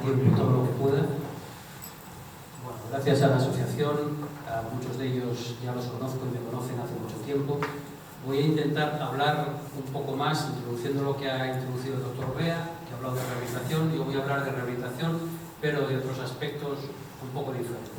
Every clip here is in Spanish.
tiempo todo lo que pueda. Bueno, gracias a la asociación, a muchos de ellos ya los conozco y me conocen hace mucho tiempo. Voy a intentar hablar un poco más, introduciendo lo que ha introducido el doctor Bea, que ha hablado de rehabilitación. Yo voy a hablar de rehabilitación, pero de otros aspectos un poco diferentes.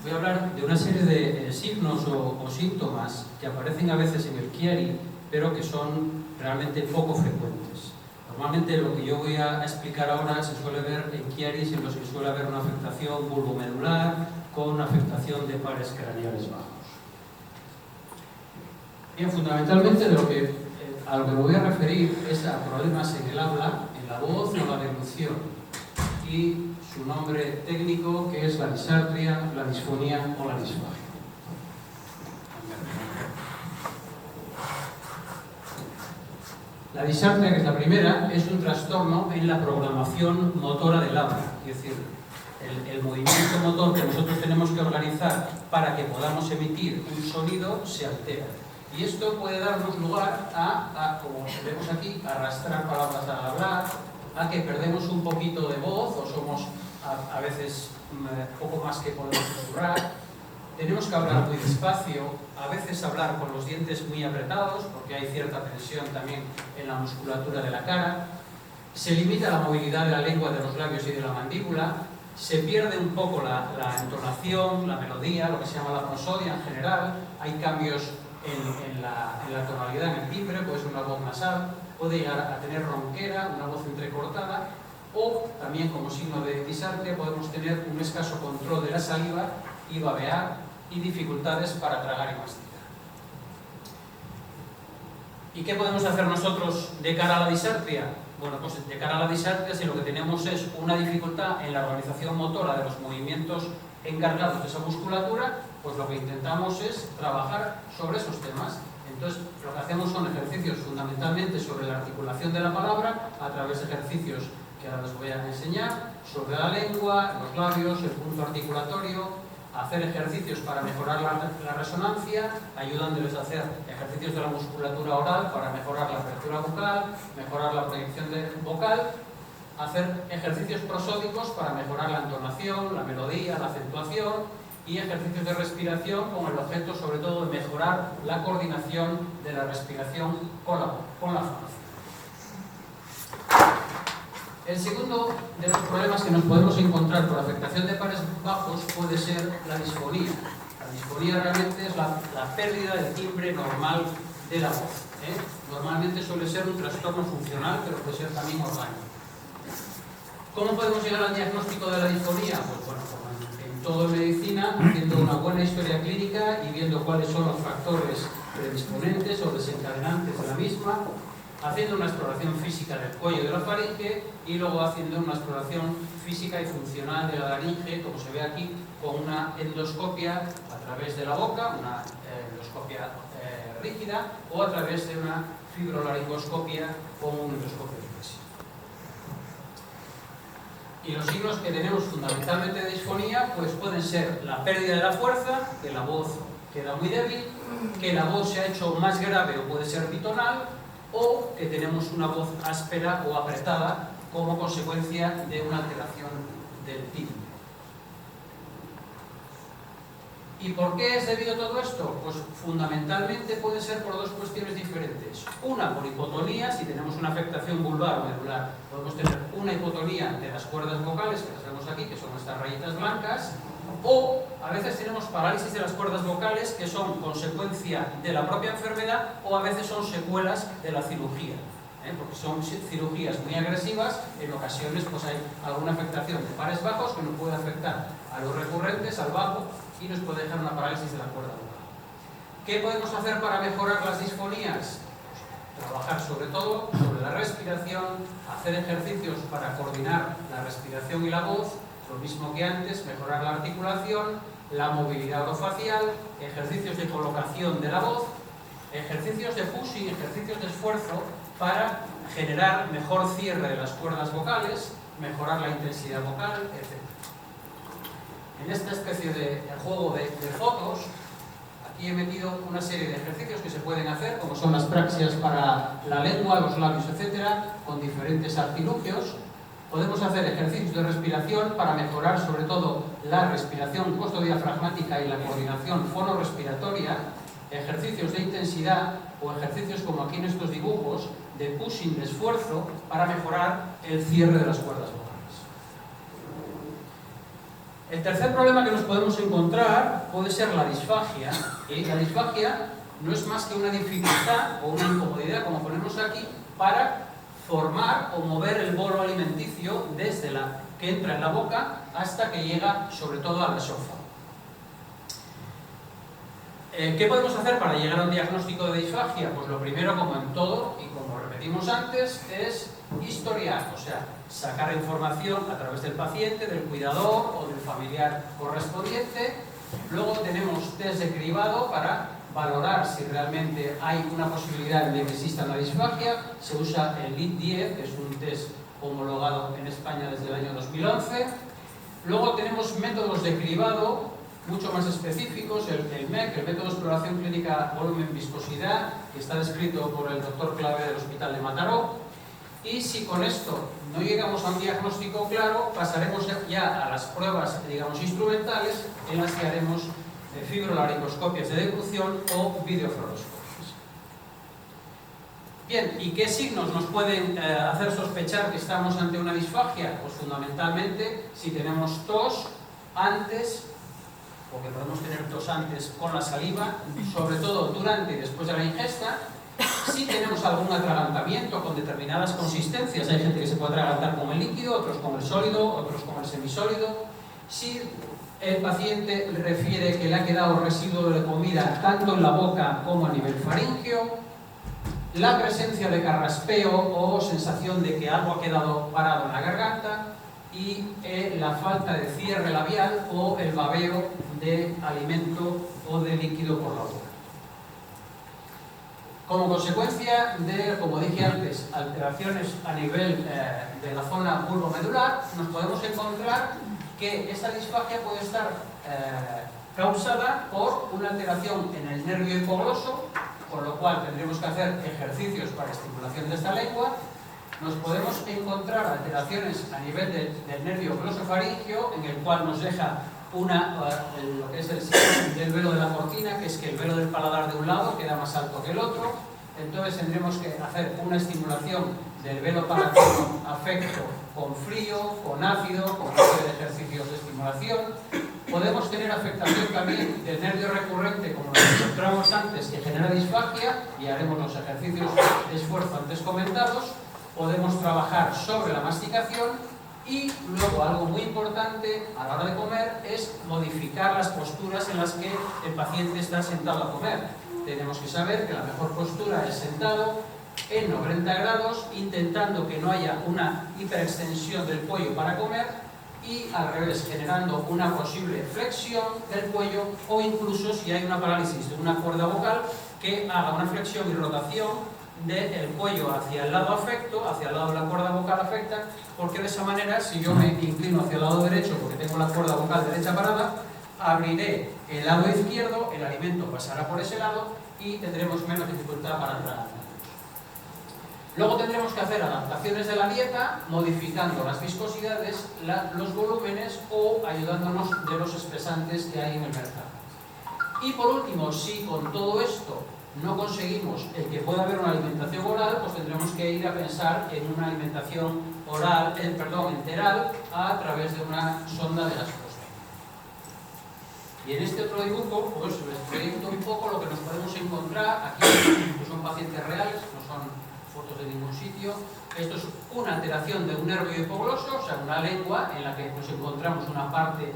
Voy a hablar de una serie de signos o síntomas que aparecen a veces en el Chiari, pero que son realmente poco frecuentes. Normalmente lo que yo voy a explicar ahora se suele ver en Chiaris en los que suele haber una afectación bulbomedular con una afectación de pares craneales bajos. Bien, fundamentalmente a lo que me voy a referir es a problemas en el habla, en la voz o en la deglución, y su nombre técnico, que es la disartria, la disfonía o la disfagia. La disartria, que es la primera, es un trastorno en la programación motora del habla, es decir, el movimiento motor que nosotros tenemos que organizar para que podamos emitir un sonido se altera. Y esto puede darnos lugar a, como vemos aquí, arrastrar palabras al hablar, a que perdemos un poquito de voz o somos a veces poco más que podemos susurrar. Tenemos que hablar muy despacio, a veces hablar con los dientes muy apretados porque hay cierta tensión también en la musculatura de la cara. Se limita la movilidad de la lengua, de los labios y de la mandíbula. Se pierde un poco la entonación, la melodía, lo que se llama la prosodia en general. Hay cambios en la tonalidad, en el timbre, puede ser una voz nasal, puede llegar a tener ronquera, una voz entrecortada, o también como signo de disartria podemos tener un escaso control de la saliva y babear y dificultades para tragar y masticar. ¿Y qué podemos hacer nosotros de cara a la disartria? Bueno, pues de cara a la disartria, si lo que tenemos es una dificultad en la organización motora de los movimientos encargados de esa musculatura, pues lo que intentamos es trabajar sobre esos temas. Entonces, lo que hacemos son ejercicios fundamentalmente sobre la articulación de la palabra, a través de ejercicios que ahora les voy a enseñar, sobre la lengua, los labios, el punto articulatorio, hacer ejercicios para mejorar la resonancia, ayudándoles a hacer ejercicios de la musculatura oral para mejorar la apertura vocal, mejorar la proyección vocal, hacer ejercicios prosódicos para mejorar la entonación, la melodía, la acentuación, y ejercicios de respiración con el objeto sobre todo de mejorar la coordinación de la respiración con la fonación. El segundo de los problemas que nos podemos encontrar por afectación de pares bajos puede ser la disfonía. La disfonía realmente es la pérdida del timbre normal de la voz. Normalmente suele ser un trastorno funcional, pero puede ser también orgánico. ¿Cómo podemos llegar al diagnóstico de la disfonía? Pues bueno, en todo en medicina, haciendo una buena historia clínica y viendo cuáles son los factores predisponentes o desencadenantes de la misma, haciendo una exploración física del cuello y de la faringe y luego haciendo una exploración física y funcional de la laringe, como se ve aquí, con una endoscopia a través de la boca, una endoscopia rígida, o a través de una fibrolaringoscopia con un endoscopio flexible. Y los signos que tenemos fundamentalmente de disfonía pues pueden ser la pérdida de la fuerza, que la voz queda muy débil, que la voz se ha hecho más grave o puede ser bitonal, o que tenemos una voz áspera o apretada como consecuencia de una alteración del timbre. ¿Y por qué es debido todo esto? Pues fundamentalmente puede ser por dos cuestiones diferentes. Una, por hipotonía, si tenemos una afectación vulvar o medular, podemos tener una hipotonía de las cuerdas vocales, que las vemos aquí, que son estas rayitas blancas, o a veces tenemos parálisis de las cuerdas vocales que son consecuencia de la propia enfermedad o a veces son secuelas de la cirugía, porque son cirugías muy agresivas. En ocasiones pues hay alguna afectación de pares bajos que nos puede afectar a los recurrentes, al bajo, y nos puede dejar una parálisis de la cuerda vocal. ¿Qué podemos hacer para mejorar las disfonías? Trabajar sobre todo sobre la respiración, hacer ejercicios para coordinar la respiración y la voz, lo mismo que antes, mejorar la articulación, la movilidad orofacial, ejercicios de colocación de la voz, ejercicios de pushing, ejercicios de esfuerzo para generar mejor cierre de las cuerdas vocales, mejorar la intensidad vocal, etc. En esta especie de juego de fotos, aquí he metido una serie de ejercicios que se pueden hacer, como son las praxias para la lengua, los labios, etc., con diferentes artilugios. Podemos hacer ejercicios de respiración para mejorar sobre todo la respiración costodiafragmática y la coordinación fonorrespiratoria, ejercicios de intensidad o ejercicios como aquí en estos dibujos de pushing, de esfuerzo, para mejorar el cierre de las cuerdas vocales. El tercer problema que nos podemos encontrar puede ser la disfagia. Y la disfagia no es más que una dificultad o una incomodidad, como ponemos aquí, para formar o mover el bolo alimenticio desde la que entra en la boca hasta que llega sobre todo al esófago. ¿Qué podemos hacer para llegar a un diagnóstico de disfagia? Pues lo primero, como en todo y como repetimos antes, es historiar, o sea, sacar información a través del paciente, del cuidador o del familiar correspondiente. Luego tenemos test de cribado para valorar si realmente hay una posibilidad de que exista una disfagia. Se usa el LIT-10, que es un test homologado en España desde el año 2011. Luego tenemos métodos de cribado mucho más específicos, el MEC, el método de exploración clínica volumen-viscosidad, que está descrito por el doctor Clave del Hospital de Mataró. Y si con esto no llegamos a un diagnóstico claro, pasaremos ya a las pruebas, digamos, instrumentales, en las que haremos fibrolaringoscopias de deglución o videofluoroscopias. Bien, ¿y qué signos nos pueden hacer sospechar que estamos ante una disfagia? Pues fundamentalmente si tenemos tos antes, o que podemos tener tos antes con la saliva, sobre todo durante y después de la ingesta. Si tenemos algún atragantamiento con determinadas consistencias, hay gente que se puede atragantar con el líquido, otros con el sólido, otros con el semisólido. Si el paciente refiere que le ha quedado residuo de comida tanto en la boca como a nivel faríngeo, la presencia de carraspeo o sensación de que algo ha quedado parado en la garganta y la falta de cierre labial o el babeo de alimento o de líquido por la boca. Como consecuencia de, como dije antes, alteraciones a nivel de la zona vulvomedular, nos podemos encontrar que esta disfagia puede estar causada por una alteración en el nervio hipogloso, con lo cual tendremos que hacer ejercicios para estimulación de esta lengua. Nos podemos encontrar alteraciones a nivel del nervio glosofaríngeo, en el cual nos deja lo que es el síndrome del velo de la cortina, que es que el velo del paladar de un lado queda más alto que el otro. Entonces tendremos que hacer una estimulación del velo palatino afecto con frío, con ácido, con una serie de ejercicios de estimulación. Podemos tener afectación también del nervio recurrente, como lo encontramos antes, que genera disfagia, y haremos los ejercicios de esfuerzo antes comentados. Podemos trabajar sobre la masticación. Y luego, algo muy importante a la hora de comer es modificar las posturas en las que el paciente está sentado a comer. Tenemos que saber que la mejor postura es sentado en 90 grados, intentando que no haya una hiperextensión del cuello para comer, y al revés, generando una posible flexión del cuello, o incluso si hay una parálisis de una cuerda vocal, que haga una flexión y rotación del cuello hacia el lado afecto, hacia el lado de la cuerda vocal afecta, porque de esa manera, si yo me inclino hacia el lado derecho porque tengo la cuerda vocal derecha parada, abriré el lado izquierdo, el alimento pasará por ese lado y tendremos menos dificultad para entrar. Luego tendremos que hacer adaptaciones de la dieta, modificando las viscosidades, los volúmenes o ayudándonos de los espesantes que hay en el mercado. Y por último, si con todo esto no conseguimos el que pueda haber una alimentación oral, pues tendremos que ir a pensar en una alimentación enteral a través de una sonda de las prostate. Y en este otro dibujo, pues les proyecto un poco lo que nos podemos encontrar. Aquí pues son pacientes reales, no son fotos de ningún sitio. Esto es una alteración de un nervio hipogloso, o sea, una lengua en la que pues encontramos una parte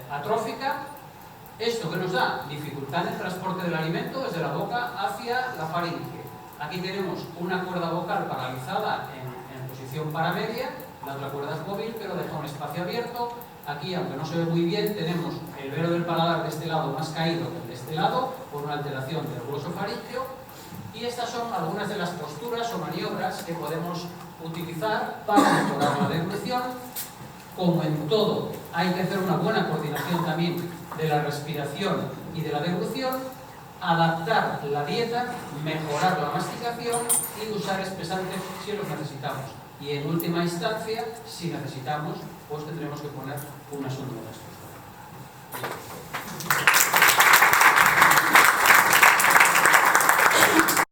atrófica. Esto que nos da dificultad en el transporte del alimento desde la boca hacia la faringe. Aquí tenemos una cuerda vocal paralizada en posición paramedia, la otra cuerda es móvil, pero deja un espacio abierto. Aquí, aunque no se ve muy bien, tenemos el velo del paladar de este lado más caído que el de este lado, por una alteración del glosofaríngeo. Y estas son algunas de las posturas o maniobras que podemos utilizar para mejorar la deglución. Como en todo, hay que hacer una buena coordinación también de la respiración y de la deglución, adaptar la dieta, mejorar la masticación y usar espesantes si los necesitamos. Y en última instancia, si necesitamos, pues tendremos que poner una sonda de gastroscopio.